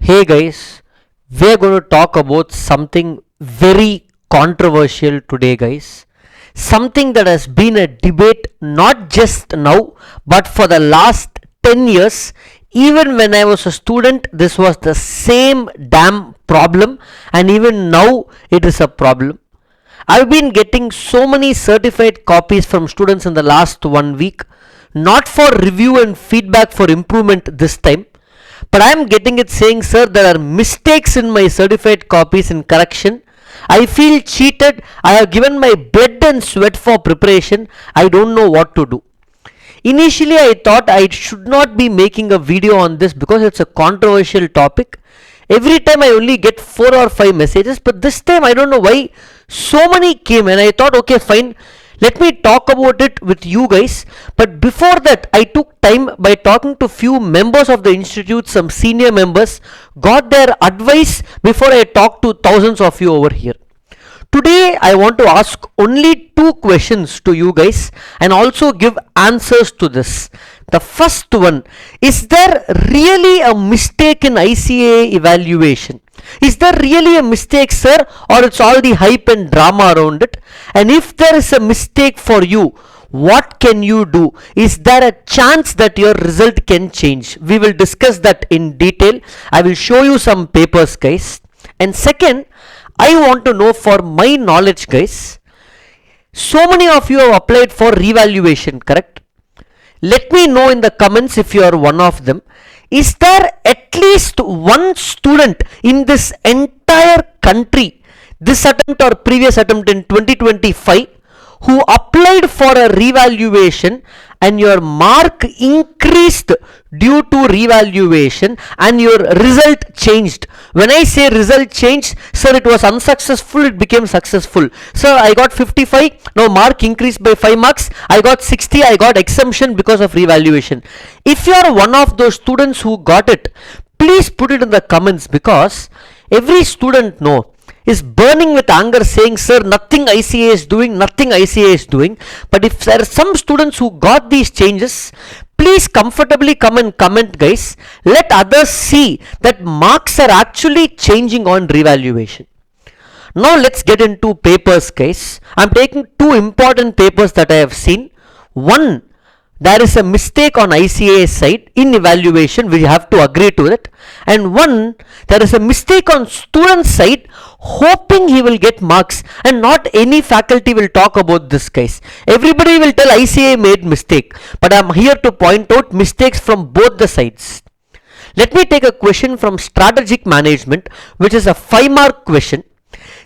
Hey guys, we're going to talk about something very controversial today, guys. Something that has been a debate not just now, but for the last 10 years. Even when I was a student, this was the same damn problem, and even now, it is a problem. I've been getting so many certified copies from students in the last 1 week, not for review and feedback for improvement this time, but I am getting it saying, sir, there are mistakes in my certified copies in correction. I feel cheated. I have given my blood and sweat for preparation. I don't know what to do. Initially, I thought I should not be making a video on this because it's a controversial topic. Every time I only get 4 or 5 messages, but this time I don't know why so many came, and I thought, okay, fine, let me talk about it with you guys. But before that, I took time by talking to few members of the institute, some senior members, got their advice before I talked to thousands of you over here. Today I want to ask only 2 questions to you guys and also give answers to this. The first one, is there really a mistake in ICA evaluation? Is there really a mistake, sir, or it's all the hype and drama around it? And if there is a mistake for you, what can you do? Is there a chance that your result can change? We will discuss that in detail. I will show you some papers, guys. And second, I want to know, for my knowledge, guys, so many of you have applied for revaluation, correct? Let me know in the comments if you are one of them. Is there at least one student in this entire country, this attempt or previous attempt in 2025, who applied for a revaluation and your mark increased due to revaluation and your result changed? When I say result changed, sir, it was unsuccessful, it became successful. Sir, I got 55, now mark increased by 5 marks, I got 60, I got exemption because of revaluation. If you are one of those students who got it, please put it in the comments, because every student is burning with anger, saying, sir, nothing ICA is doing, nothing ICA is doing. But if there are some students who got these changes, please comfortably come and comment, guys. Let others see that marks are actually changing on revaluation. Now let's get into papers, guys. I'm taking 2 important papers that I have seen. One, there is a mistake on ICA side in evaluation, we have to agree to it. And one, there is a mistake on student side, hoping he will get marks, and not any faculty will talk about this, guys. Everybody will tell ICA made mistake, but I am here to point out mistakes from both the sides. Let me take a question from strategic management, which is a 5-mark question.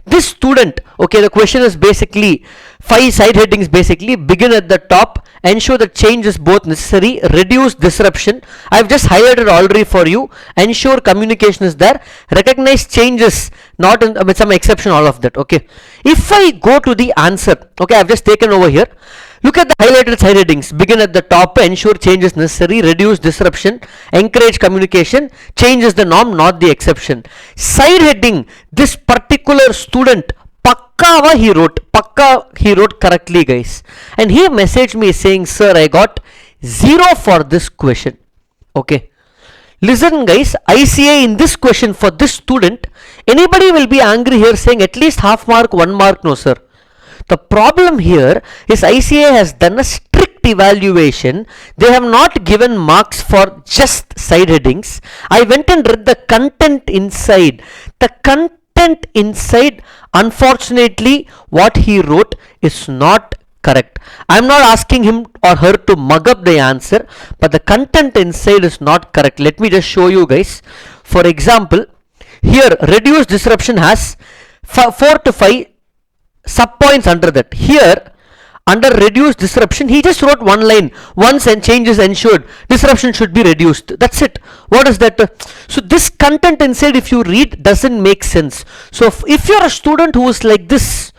This student, okay, the question is basically 5 side headings, basically begin at the top, ensure that change is both necessary, reduce disruption. I have just highlighted already for you, ensure communication is there, recognize changes, not in, with some exception, all of that, okay. If I go to the answer, okay, I have just taken over here. Look at the highlighted side headings. Begin at the top, ensure change is necessary, reduce disruption, encourage communication, change is the norm, not the exception. Side heading, this particular student, Pakka he wrote correctly, guys. And he messaged me saying, sir, I got 0 for this question. Okay. Listen, guys, ICA in this question for this student, anybody will be angry here saying at least half mark, 1 mark, no, sir. The problem here is ICA has done a strict evaluation. They have not given marks for just side headings. I went and read the content inside. The content inside, unfortunately, what he wrote is not correct. I am not asking him or her to mug up the answer, but the content inside is not correct. Let me just show you, guys. For example, here reduced disruption has 4 to 5 sub-points under that. Here, under reduced disruption, he just wrote one line, once and change is ensured, disruption should be reduced. That's it. What is that? So this content inside, if you read, doesn't make sense. So if you're a student who is like this,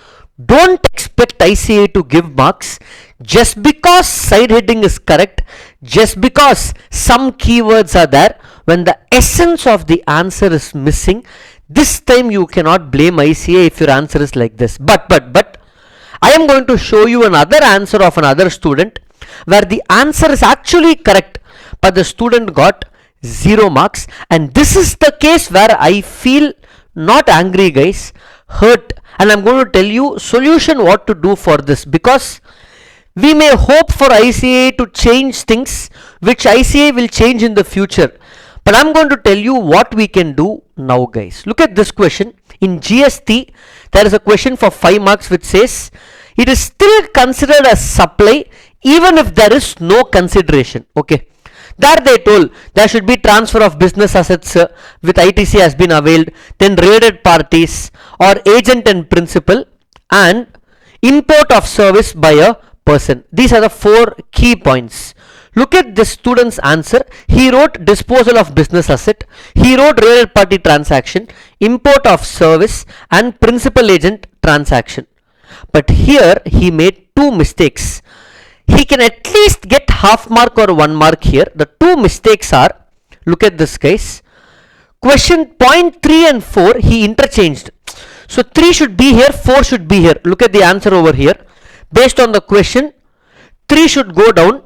don't expect ICA to give marks just because side heading is correct, just because some keywords are there, when the essence of the answer is missing. This time you cannot blame ICA if your answer is like this. But I am going to show you another answer of another student where the answer is actually correct, but the student got 0 marks. And this is the case where I feel not angry, guys, hurt, and I'm going to tell you solution what to do for this, because we may hope for ICA to change things which ICA will change in the future, but I'm going to tell you what we can do now, guys. Look at this question. In GST, there is a question for 5 marks which says it is still considered as supply even if there is no consideration. Okay, there they told there should be transfer of business assets with ITC has been availed, then related parties or agent and principal, and import of service by a person. These are the 4 key points. Look at the student's answer. He wrote disposal of business asset, he wrote related party transaction, import of service, and principal agent transaction. But here he made 2 mistakes. He can at least get half mark or 1 mark here. The 2 mistakes are, look at this, guys. Question point 3 and 4 he interchanged. So 3 should be here, 4 should be here. Look at the answer over here. Based on the question, 3 should go down,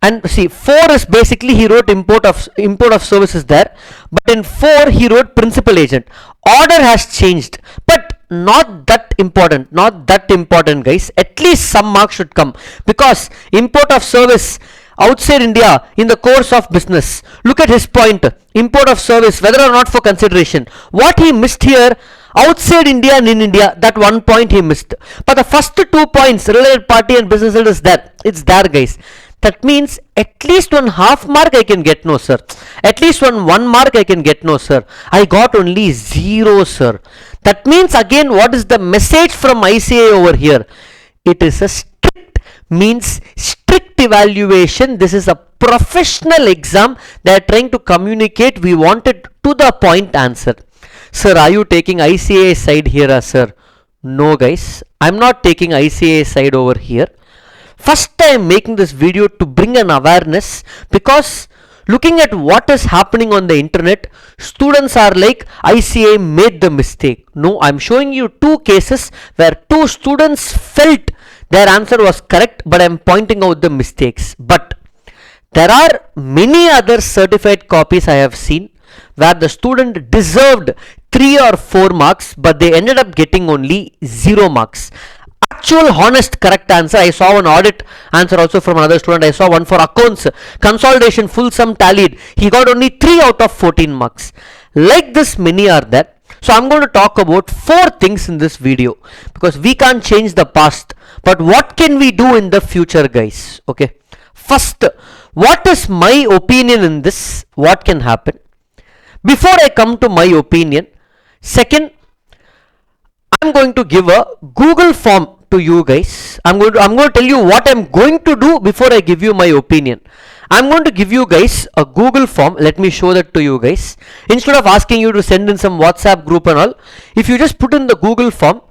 and see 4 is basically he wrote import of services there, but in 4 he wrote principal agent. Order has changed, but not that important, guys. At least some marks should come, because import of service outside India in the course of business. Look at his point, import of service whether or not for consideration. What he missed here, outside India and in India, that 1 point he missed, but the first 2 points, related party and business is there, it's there, guys. That means at least 1 half mark I can get, no sir. At least 1 mark I can get, no sir. I got only 0, sir. That means again, what is the message from ICA over here? It is a strict evaluation. This is a professional exam. They are trying to communicate. We wanted to the point answer. Sir, are you taking ICA side here, sir? No, guys. I'm not taking ICA side over here. First I am making this video to bring an awareness, because looking at what is happening on the internet, students are like ICA made the mistake. No, I am showing you 2 cases where 2 students felt their answer was correct, but I am pointing out the mistakes. But there are many other certified copies I have seen where the student deserved 3 or 4 marks, but they ended up getting only 0 marks. Actual honest correct answer, I saw one audit answer also from another student. I saw one for accounts consolidation, full sum tallied, he got only 3 out of 14 marks. Like this many are there. So I'm going to talk about 4 things in this video, because we can't change the past, but what can we do in the future, guys? Okay, first, what is my opinion in this? What can happen? Before I come to my opinion, second, I'm going to give a Google form to you guys. I'm going to tell you what I'm going to do before I give you my opinion. I'm going to give you guys a Google form. Let me show that to you guys. Instead of asking you to send in some WhatsApp group and all, if you just put in the Google form,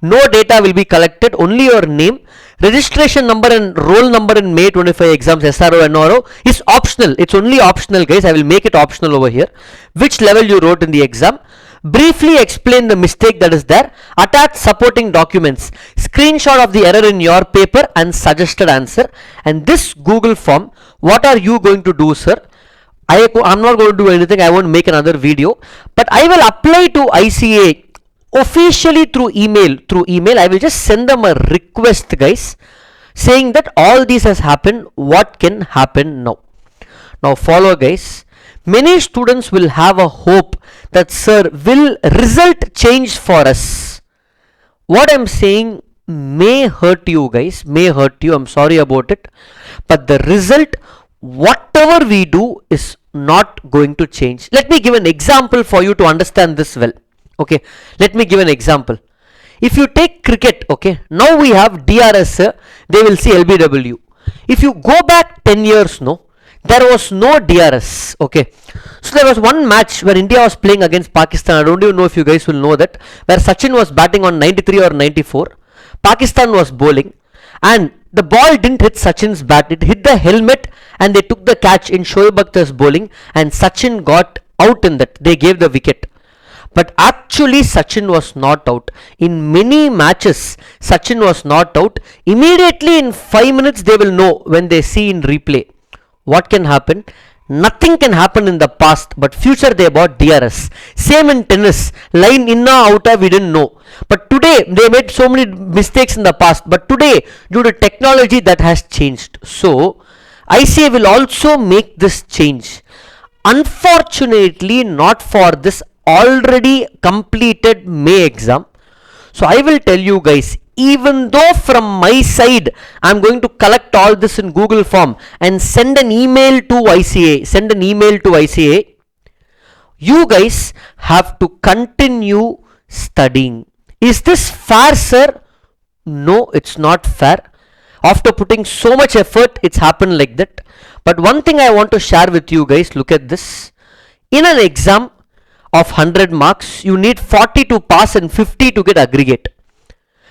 no data will be collected, only your name, registration number and roll number in May 25 exams, SRO and NRO is optional. It's only optional, guys. I will make it optional over here. Which level you wrote in the exam. Briefly explain the mistake that is there. Attach supporting documents. Screenshot of the error in your paper and suggested answer. And this Google form, what are you going to do, sir? I'm not going to do anything. I won't make another video. But I will apply to ICA officially through email. I will just send them a request, guys, saying that all this has happened. What can happen now? Now follow, guys. Many students will have a hope that, sir, will result change for us? What I'm saying may hurt you, guys, may hurt you. I'm sorry about it. But the result, whatever we do, is not going to change. Let me give an example for you to understand this well. Okay, let me give an example. If you take cricket, okay, now we have DRS, they will see LBW. If you go back 10 years, no, there was no DRS. Okay, so there was one match where India was playing against Pakistan. I don't even know if you guys will know that, where Sachin was batting on 93 or 94, Pakistan was bowling, and the ball didn't hit Sachin's bat, it hit the helmet, and they took the catch in Shoaib Akhtar's bowling, and Sachin got out in that. They gave the wicket. But actually Sachin was not out. In many matches Sachin was not out. Immediately in 5 minutes they will know when they see in replay. What can happen? Nothing can happen in the past, but future they bought DRS. Same in tennis, line inna outa we didn't know, but today they made so many mistakes in the past, but today due to technology that has changed. So ICA will also make this change, unfortunately not for this already completed May exam. So I will tell you guys, even though from my side I'm going to collect all this in Google form and send an email to ICA, you guys have to continue studying. Is this fair, sir? No, it's not fair. After putting so much effort, it's happened like that. But one thing I want to share with you guys, look at this. In an exam of 100 marks, you need 40 to pass and 50 to get aggregate.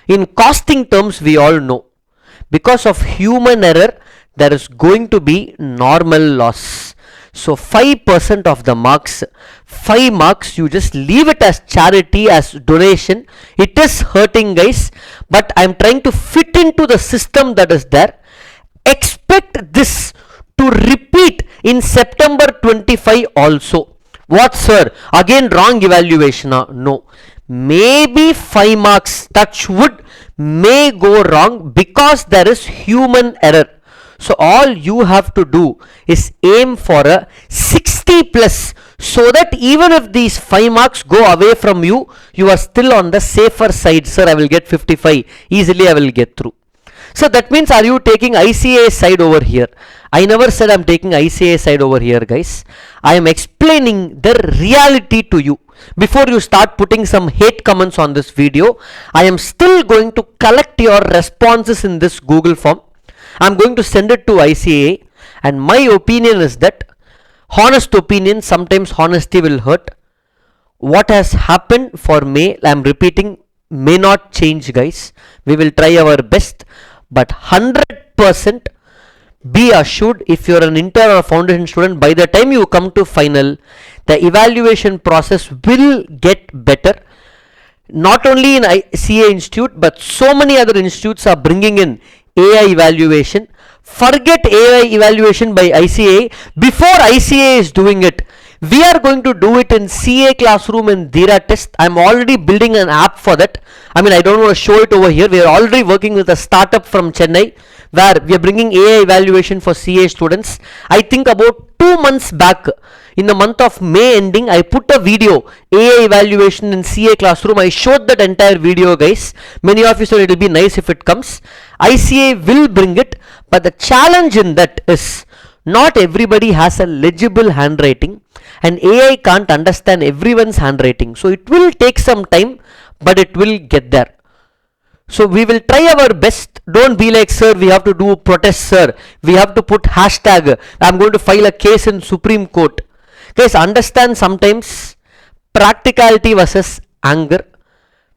In costing terms, we all know, because of human error, there is going to be normal loss. So 5% of the marks, 5 marks, you just leave it as charity, as donation. It is hurting guys, but I am trying to fit into the system that is there. Expect this to repeat in September 25 also. What, sir? Again wrong evaluation? No. Maybe 5 marks, touch wood, may go wrong because there is human error. So all you have to do is aim for a 60 plus, so that even if these 5 marks go away from you, you are still on the safer side. Sir, I will get 55. Easily I will get through. So that means, are you taking ICA side over here? I never said I'm taking ICA side over here, guys. I am explaining the reality to you. Before you start putting some hate comments on this video, I am still going to collect your responses in this Google form. I'm going to send it to ICA, and my opinion is that, honest opinion, sometimes honesty will hurt. What has happened for May, I'm repeating, may not change, guys. We will try our best, but 100% be assured, if you're an inter or foundation student, by the time you come to final, the evaluation process will get better. Not only in CA Institute, but so many other institutes are bringing in AI evaluation. Forget AI evaluation by ICA. Before ICA is doing it, we are going to do it in CA classroom and Dira test. I'm already building an app for that. I mean, I don't want to show it over here. We are already working with a startup from Chennai, where we are bringing AI evaluation for CA students. I think about 2 months back, in the month of May ending, I put a video, AI evaluation in CA classroom. I showed that entire video, guys. Many of you said it will be nice if it comes. ICA will bring it, but the challenge in that is, not everybody has a legible handwriting, and AI can't understand everyone's handwriting. So it will take some time, but it will get there. So we will try our best. Don't be like, sir, we have to do protest, sir. We have to put hashtag, I'm going to file a case in Supreme Court. Guys, understand sometimes practicality versus anger.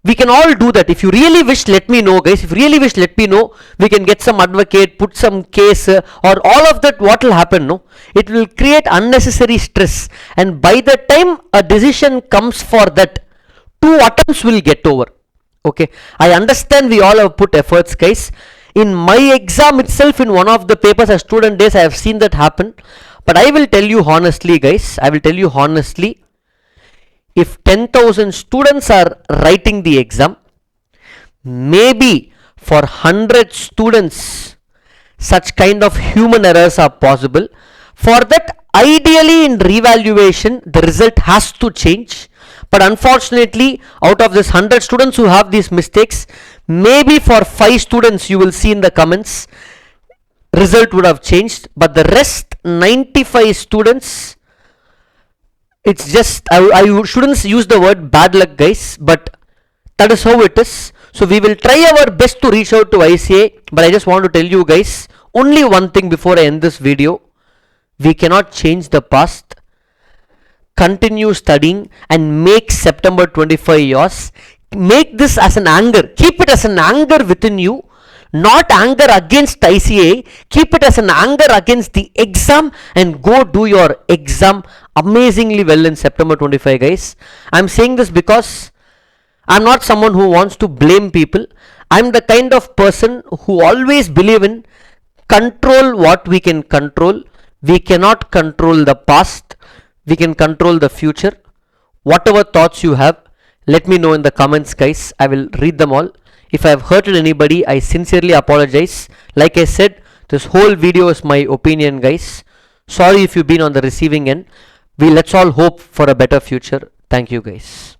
We can all do that. If you really wish, let me know, guys. If you really wish, let me know. We can get some advocate, put some case, or all of that. What will happen? No, it will create unnecessary stress. And by the time a decision comes for that, 2 attempts will get over. Okay, I understand we all have put efforts, guys. In my exam itself, in one of the papers as student days, I have seen that happen. But I will tell you honestly, guys, I will tell you honestly, if 10,000 students are writing the exam, maybe for 100 students, such kind of human errors are possible. For that, ideally in revaluation, the result has to change. But unfortunately, out of this 100 students who have these mistakes, maybe for 5 students, you will see in the comments, result would have changed. But the rest 95 students, it's just, I shouldn't use the word bad luck, guys, but that is how it is. So we will try our best to reach out to ICA, but I just want to tell you guys only one thing before I end this video. We cannot change the past. Continue studying and make September 25 yours. Make this as an anger. Keep it as an anger within you, not anger against ICA. Keep it as an anger against the exam, and go do your exam amazingly well in September 25, guys. I'm saying this because I'm not someone who wants to blame people. I'm the kind of person who always believe in control what we can control, We cannot control the past, we can control the future. Whatever thoughts you have, let me know in the comments, guys. I will read them all. If I have hurted anybody, I sincerely apologize. Like I said, this whole video is my opinion, guys. Sorry if you've been on the receiving end. Let's all hope for a better future. Thank you, guys.